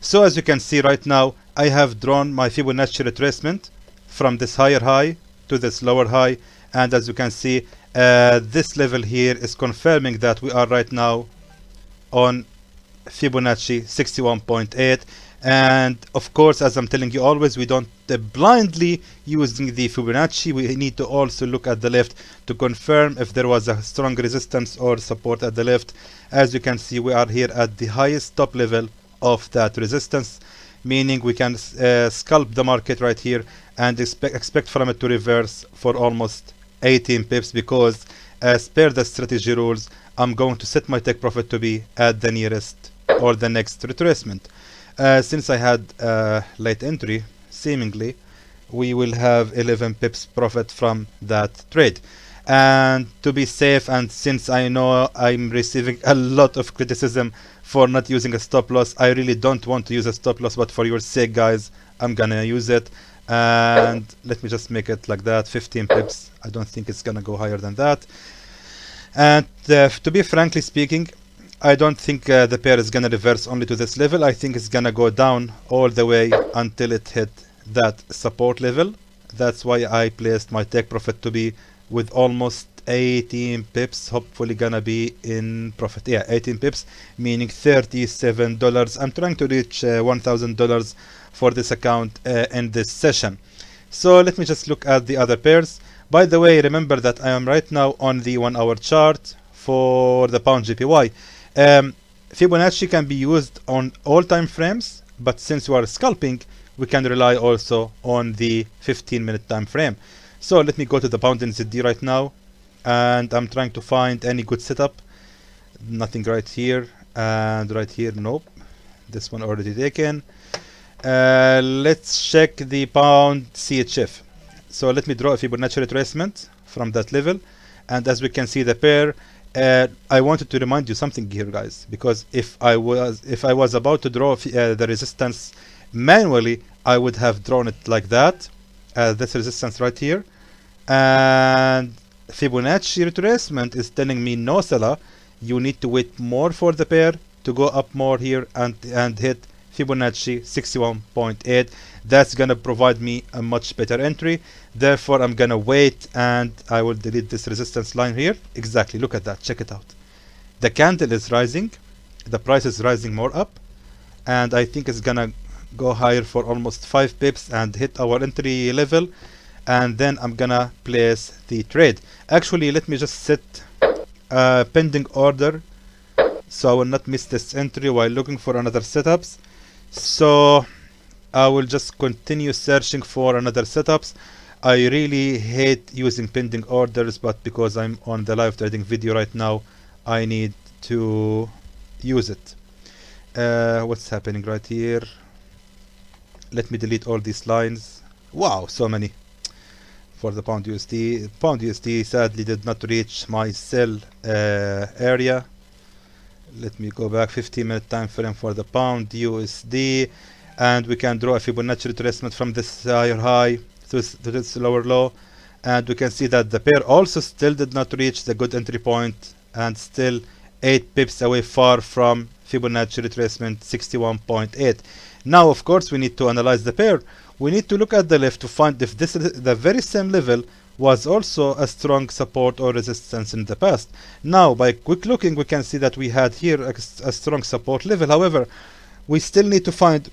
So as you can see right now, I have drawn my Fibonacci retracement from this higher high to this lower high, and as you can see, this level here is confirming that we are right now on Fibonacci 61.8. And of course, as I'm telling you always, we don't blindly using the Fibonacci. We need to also look at the left to confirm if there was a strong resistance or support at the left. As you can see, we are here at the highest top level of that resistance, meaning we can scalp the market right here and expect from it to reverse for almost 18 pips, because as per the strategy rules, I'm going to set my take profit to be at the nearest or the next retracement. Since I had late entry, seemingly we will have 11 pips profit from that trade. And to be safe, and since I know I'm receiving a lot of criticism for not using a stop loss, I really don't want to use a stop loss, but for your sake guys, I'm gonna use it. And let me just make it like that, 15 pips. I don't think it's gonna go higher than that. And to be frankly speaking, I don't think the pair is gonna reverse only to this level. I think it's gonna go down all the way until it hit that support level. That's why I placed my take profit to be with almost 18 pips, hopefully gonna be in profit. Yeah, 18 pips, meaning $37. I'm trying to reach $1,000 for this account in this session. So let me just look at the other pairs. By the way, remember that I am right now on the 1 hour chart for the pound JPY. Fibonacci can be used on all time frames, but since we are scalping, we can rely also on the 15-minute time frame. So let me go to the pound NZD right now, and I'm trying to find any good setup. Nothing right here, and right here, nope. This one already taken. Let's check the pound CHF. So let me draw a Fibonacci retracement from that level, and as we can see the pair, I wanted to remind you something here guys, because if I was about to draw the resistance manually, I would have drawn it like that, this resistance right here, and Fibonacci retracement is telling me no seller, you need to wait more for the pair to go up more here and hit Fibonacci 61.8. That's gonna provide me a much better entry. Therefore I'm gonna wait, and I will delete this resistance line here. Exactly, look at that, check it out. The candle is rising, the price is rising more up, and I think it's gonna go higher for almost 5 pips and hit our entry level, and then I'm gonna place the trade. Actually, let me just set a pending order so I will not miss this entry while looking for another setups. So I will just continue searching for another setups. I really hate using pending orders, but because I'm on the live trading video right now, I need to use it. What's happening right here? Let me delete all these lines. Wow, so many. For the pound USD. Pound USD sadly did not reach my sell area. Let me go back 15-minute time frame for the pound USD, and we can draw a Fibonacci retracement from this higher high to this lower low, and we can see that the pair also still did not reach the good entry point, and still 8 pips away far from Fibonacci retracement 61.8. Now of course we need to analyze the pair. We need to look at the left to find if this the very same level was also a strong support or resistance in the past. Now by quick looking we can see that we had here a strong support level. However, we still need to find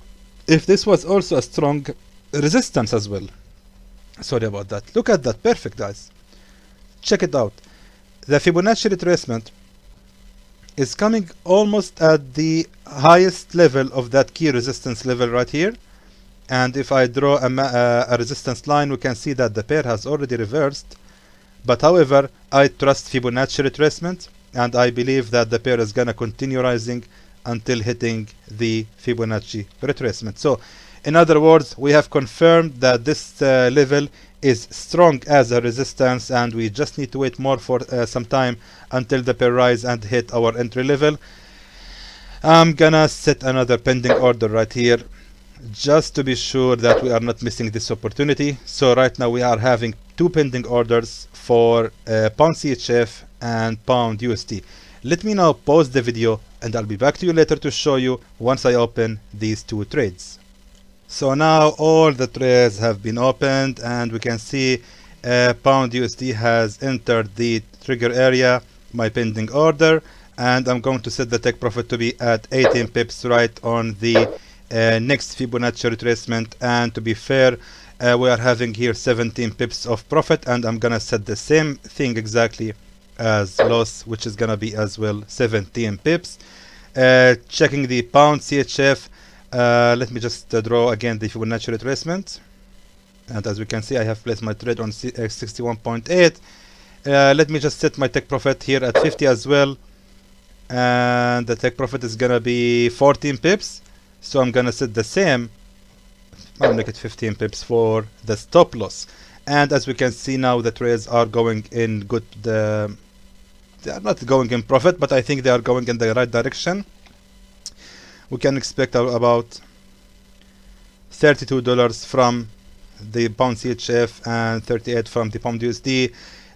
if this was also a strong resistance as well. Sorry about that. Look at that, perfect guys. Check it out. The Fibonacci retracement is coming almost at the highest level of that key resistance level right here. And if I draw a resistance line, we can see that the pair has already reversed. But however, I trust Fibonacci retracement, and I believe that the pair is gonna continue rising until hitting the Fibonacci retracement. So in other words, we have confirmed that this level is strong as a resistance, and we just need to wait more for some time until the pair rise and hit our entry level. I'm gonna set another pending order right here, just to be sure that we are not missing this opportunity. So right now we are having 2 pending orders for pound CHF and pound USD. Let me now pause the video and I'll be back to you later to show you once I open these two trades. So now all the trades have been opened, and we can see pound USD has entered the trigger area, my pending order, and I'm going to set the take profit to be at 18 pips right on the next Fibonacci retracement. And to be fair, we are having here 17 pips of profit, and I'm gonna set the same thing exactly as loss, which is gonna be as well 17 pips. Checking the pound CHF, let me just draw again the Fibonacci retracement, and as we can see I have placed my trade on 61.8. Let me just set my take profit here at 50 as well, and the take profit is gonna be 14 pips, so I'm gonna set the same. I'll make it 15 pips for the stop loss. And as we can see now, the trades are going in good, they are not going in profit, but I think they are going in the right direction. We can expect about $32 from the pound CHF and 38 from the pound USD.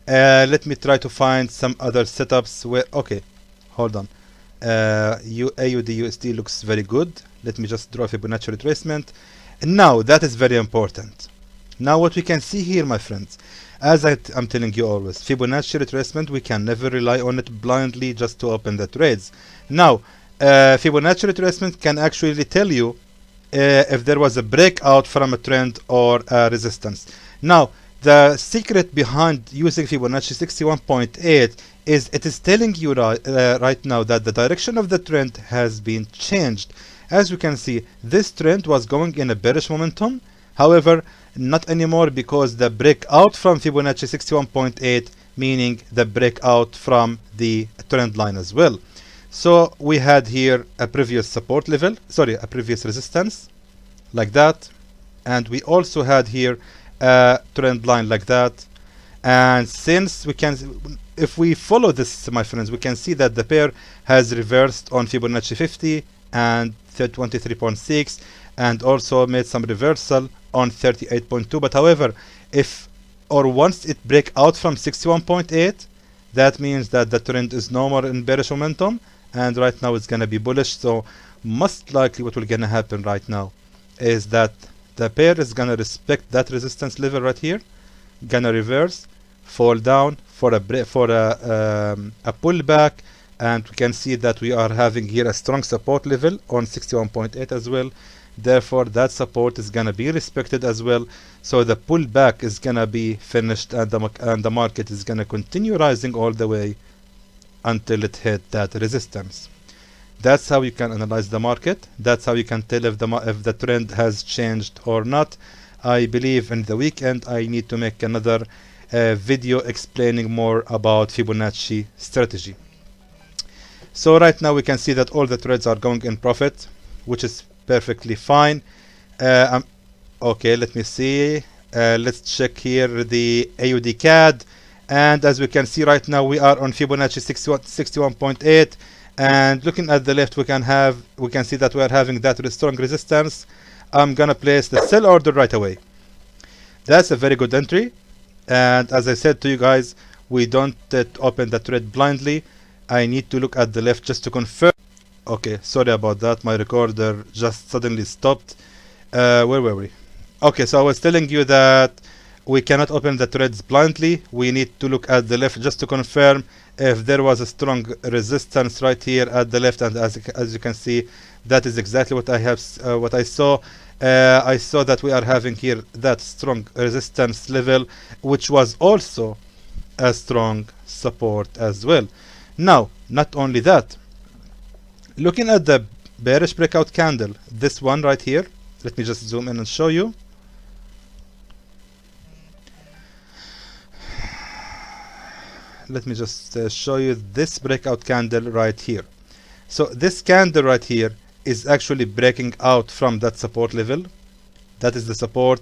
Let me try to find some other setups where, okay, hold on. AUD USD looks very good. Let me just draw Fibonacci retracement. And now that is very important. Now what we can see here, my friends, as I'm telling you always, Fibonacci retracement, we can never rely on it blindly just to open the trades. Now, Fibonacci retracement can actually tell you if there was a breakout from a trend or a resistance. Now, the secret behind using Fibonacci 61.8 is it is telling you right now that the direction of the trend has been changed. As you can see, this trend was going in a bearish momentum. However, not anymore, because the breakout from Fibonacci 61.8, meaning the breakout from the trend line as well. So we had here a previous support level, sorry, a previous resistance like that, and we also had here a trend line like that. And since we can, if we follow this, my friends, we can see that the pair has reversed on Fibonacci 50 and 23.6, and also made some reversal on 38.2. But however, if or once it break out from 61.8, that means that the trend is no more in bearish momentum, and right now it's gonna be bullish. So most likely what will gonna happen right now is that the pair is gonna respect that resistance level right here, gonna reverse, fall down for a pullback, and we can see that we are having here a strong support level on 61.8 as well. Therefore that support is gonna be respected as well, so the pullback is gonna be finished, and the market is gonna continue rising all the way until it hit that resistance. That's how you can analyze the market. That's how you can tell if the trend has changed or not. I believe in the weekend I need to make another video explaining more about Fibonacci strategy. So right now we can see that all the trades are going in profit, which is perfectly fine. Okay, let me see. Let's check here the AUD CAD, and as we can see right now we are on Fibonacci 61.8, and looking at the left we can see that we are having that strong resistance. I'm gonna place the sell order right away. That's a very good entry, and as I said to you guys, we don't open the trade blindly. I need to look at the left just to confirm. Okay, sorry about that, my recorder just suddenly stopped. Where were we? Okay, so I was telling you that we cannot open the trades blindly. We need to look at the left just to confirm if there was a strong resistance right here at the left, and as you can see, that is exactly what I have, what I saw. I saw that we are having here that strong resistance level, which was also a strong support as well. Now, not only that, looking at the bearish breakout candle, this one right here, let me just zoom in and show you. Let me just show you this breakout candle right here. So this candle right here is actually breaking out from that support level. That is the support.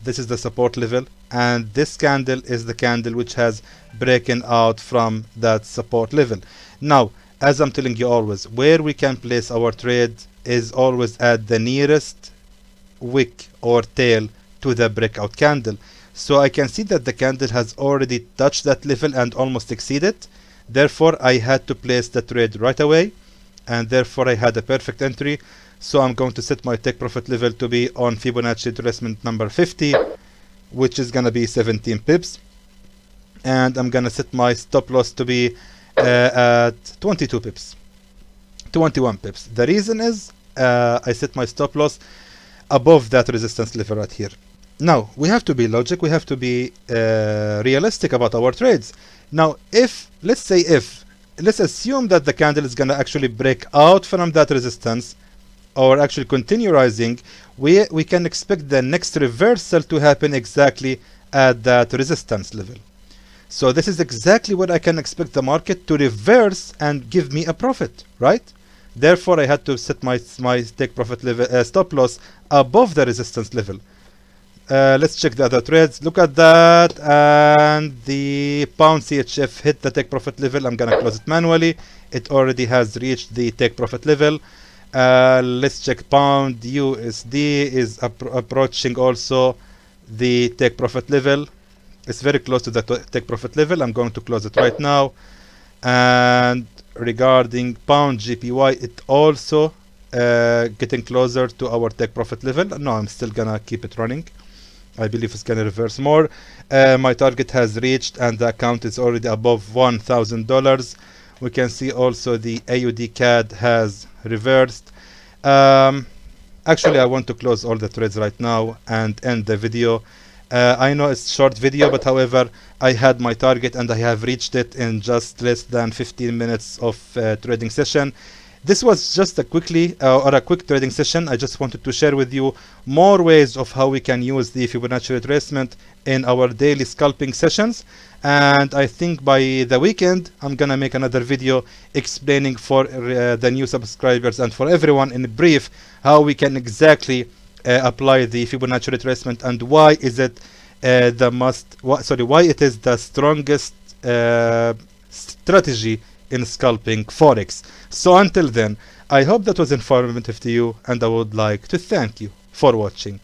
This is the support level, and this candle is the candle which has broken out from that support level. Now, as I'm telling you always, where we can place our trade is always at the nearest wick or tail to the breakout candle. So I can see that the candle has already touched that level and almost exceeded. Therefore, I had to place the trade right away. and therefore I had a perfect entry. So I'm going to set my take profit level to be on Fibonacci retracement number 50, which is gonna be 17 pips, and I'm gonna set my stop loss to be at 22 pips, 21 pips. The reason is I set my stop loss above that resistance level right here. Now we have to be logic, we have to be realistic about our trades. Now let's assume that the candle is gonna actually break out from that resistance or actually continue rising, we can expect the next reversal to happen exactly at that resistance level. So this is exactly what I can expect the market to reverse and give me a profit, right? Therefore I had to set my take profit level stop loss above the resistance level. Let's check the other trades. Look at that, and the pound CHF hit the take profit level. I'm gonna close it manually. It already has reached the take profit level. Let's check pound USD is approaching also the take profit level. It's very close to the take profit level. I'm going to close it right now. And regarding pound GPY, it also getting closer to our take profit level. No, I'm still gonna keep it running. I believe it's gonna reverse more. My target has reached and the account is already above $1,000. We can see also the AUD CAD has reversed. Actually I want to close all the trades right now and end the video. I know it's short video, but however I had my target and I have reached it in just less than 15 minutes of trading session. This was just a quick trading session. I just wanted to share with you more ways of how we can use the Fibonacci retracement in our daily scalping sessions. And I think by the weekend, I'm gonna make another video explaining for the new subscribers and for everyone in brief how we can exactly apply the Fibonacci retracement and why is it why it is the strongest strategy in scalping Forex. So until then, I hope that was informative to you and I would like to thank you for watching.